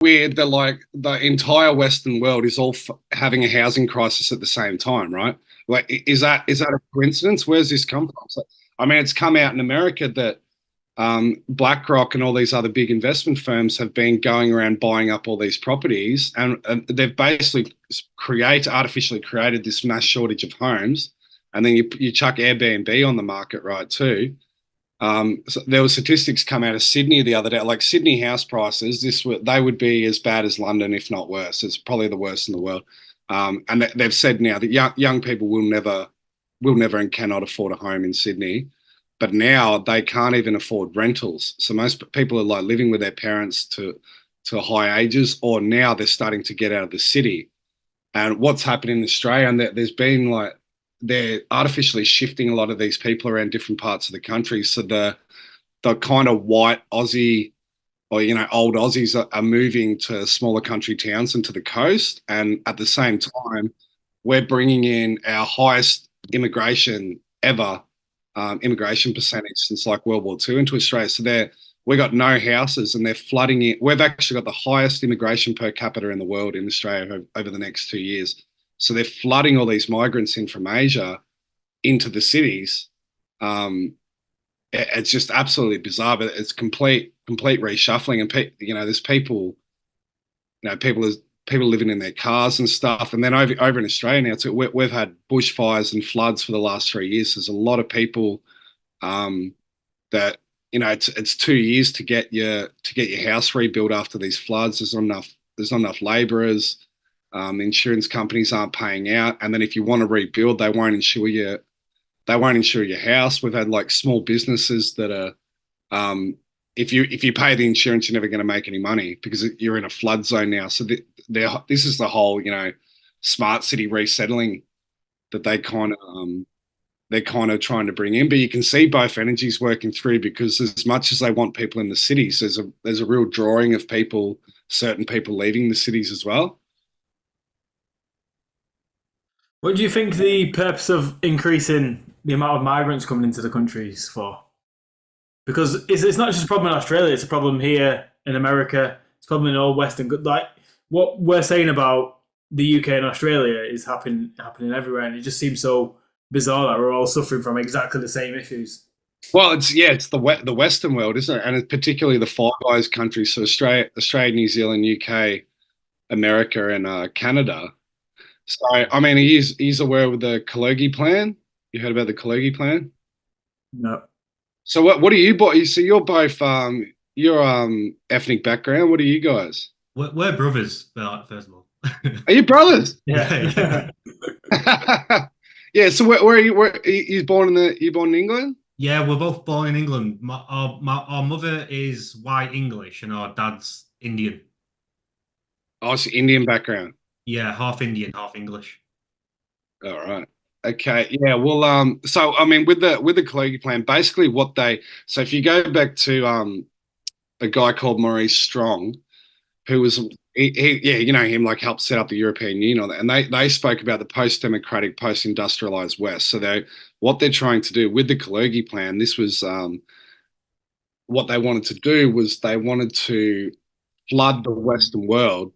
weird that like the entire Western world is all having a housing crisis at the same time, right? Like, is that a coincidence? Where's this come from? So, I mean, it's come out in America that BlackRock and all these other big investment firms have been going around buying up all these properties, and they've basically artificially created this mass shortage of homes, and then you chuck Airbnb on the market, right, too. So there were statistics come out of Sydney the other day, like Sydney house prices. They would be as bad as London, if not worse. It's probably the worst in the world. And they've said now that young people will never and cannot afford a home in Sydney, but now they can't even afford rentals. So most people are like living with their parents to high ages, or now they're starting to get out of the city. And what's happened in Australia, and there's been like they're artificially shifting a lot of these people around different parts of the country. So the kind of white Aussie or old Aussies are moving to smaller country towns and to the coast, and at the same time, we're bringing in our highest immigration ever, immigration percentage since like World War II into Australia. So we got no houses and they're flooding it. We've actually got the highest immigration per capita in the world in Australia over the next 2 years. So they're flooding all these migrants in from Asia into the cities. It's just absolutely bizarre, but it's complete reshuffling. And there's people, people living in their cars and stuff. And then over in Australia now, too, we've had bushfires and floods for the last 3 years. There's a lot of people that it's 2 years to get your house rebuilt after these floods. There's not enough labourers. Insurance companies aren't paying out, and then if you want to rebuild, they won't insure you. They won't insure your house. We've had like small businesses that are, if you pay the insurance, you're never going to make any money because you're in a flood zone now. So this is the whole smart city resettling that they're kind of trying to bring in. But you can see both energies working through, because as much as they want people in the cities, there's a real drawing of certain people leaving the cities as well. What do you think the purpose of increasing the amount of migrants coming into the country is for? Because it's not just a problem in Australia; it's a problem here in America. It's a problem in all Western. Like what we're saying about the UK and Australia is happening everywhere, and it just seems so bizarre that we're all suffering from exactly the same issues. Well, it's the Western world, isn't it? And it's particularly the Five Eyes countries, so Australia, New Zealand, UK, America, and Canada. So, I mean, he's aware of the Kalergi plan. You heard about the Kalergi plan? No. So, what are you both? So, you're both your ethnic background. What are you guys? We're brothers, first of all. Are you brothers? Yeah. Yeah, Yeah. So, where are you? Where you born in England? yeah. We're both born in England. Our mother is white English and our dad's Indian. Oh, it's Indian background. Yeah, half Indian, half English. All right. Okay. Yeah. Well, so I mean, with the Kalergi plan, basically so if you go back to a guy called Maurice Strong, who was yeah, him, like helped set up the European Union, and they spoke about the post-democratic, post-industrialized West. So what they're trying to do with the Kalergi plan, this was what they wanted to do was they wanted to flood the Western world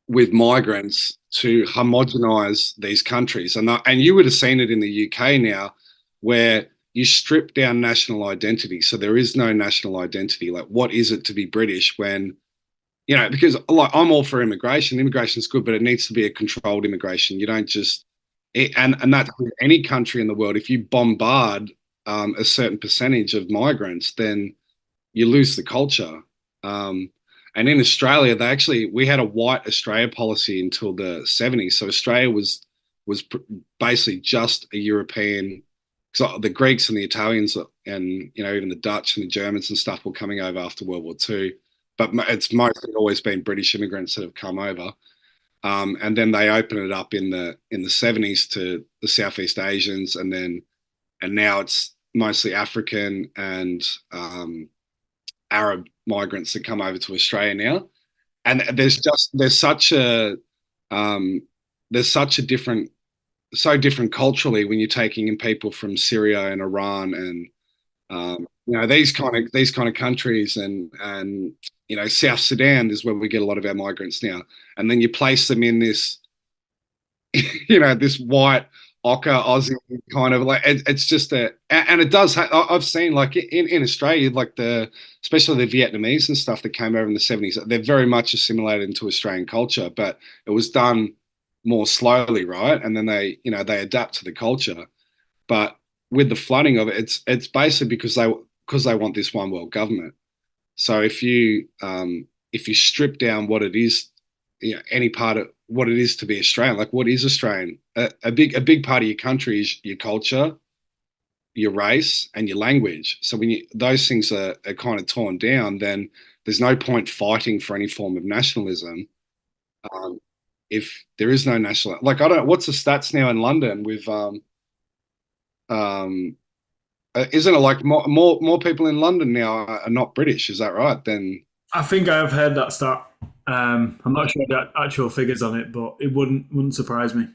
with migrants to homogenize these countries. And you would have seen it in the UK now, where you strip down national identity. So there is no national identity. Like, what is it to be British when, because like I'm all for immigration. Immigration is good, but it needs to be a controlled immigration. You don't just, and that's with any country in the world. If you bombard a certain percentage of migrants, then you lose the culture. Um, and in Australia, we had a white Australia policy until the 70s. So Australia was basically just a European. So the Greeks and the Italians and even the Dutch and the Germans and stuff were coming over after World War II, but it's mostly always been British immigrants that have come over. And then they opened it up in the 70s to the Southeast Asians, and now it's mostly African and Arab migrants that come over to Australia now. And um, there's such a different so different culturally when you're taking in people from Syria and Iran and these kind of countries and South Sudan is where we get a lot of our migrants now, and then you place them in this, this white ochre Aussie kind of like it's just and it does. I've seen like in Australia, like especially the Vietnamese and stuff that came over in the 70s. They're very much assimilated into Australian culture, but it was done more slowly, right? And then they adapt to the culture. But with the flooding of it, it's basically because they want this one world government. So if you strip down what it is, any part of what it is to be Australian, like what is Australian? A big part of your country is your culture, your race, and your language. So when those things are kind of torn down, then there's no point fighting for any form of nationalism. Um, if there is no national, like I don't, what's the stats now in London with um, isn't it like more people in London now are not British? Is that right? Then I think I have heard that stat. I'm not sure the actual figures on it, but it wouldn't surprise me.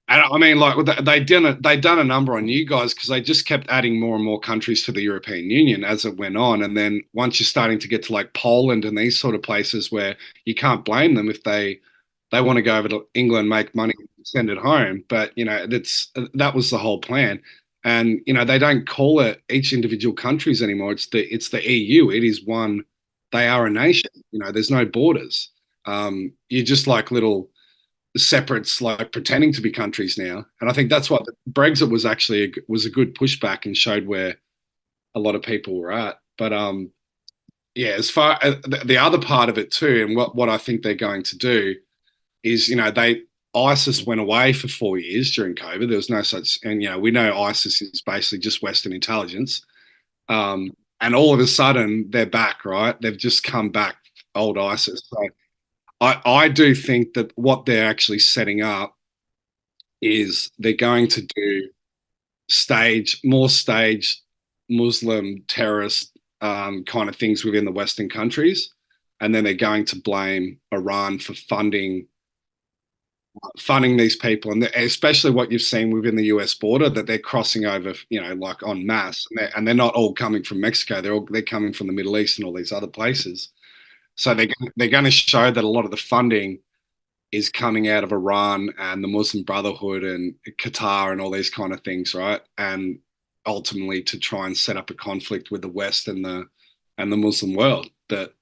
and I mean, like they done a number on you guys because they just kept adding more and more countries to the European Union as it went on, and then once you're starting to get to like Poland and these sort of places where you can't blame them if they want to go over to England, make money, send it home. But that was the whole plan. And they don't call it each individual countries anymore. It's the EU. It is one. They are a nation. There's no borders. You're just like little separates, like pretending to be countries now. And I think that's what Brexit was actually was a good pushback and showed where a lot of people were at. But yeah, as far as the other part of it too, and what I think they're going to do is ISIS went away for 4 years during COVID. There was no such, and we know ISIS is basically just Western intelligence. And all of a sudden they're back, right? They've just come back, old ISIS. So I do think that what they're actually setting up is they're going to do more staged Muslim terrorist kind of things within the Western countries, and then they're going to blame Iran for funding these people, and especially what you've seen within the US border, that they're crossing over, like en masse, and they're not all coming from Mexico. They're coming from the Middle East and all these other places. So they're going to show that a lot of the funding is coming out of Iran and the Muslim Brotherhood and Qatar and all these kind of things, right? And ultimately to try and set up a conflict with the West and the Muslim world that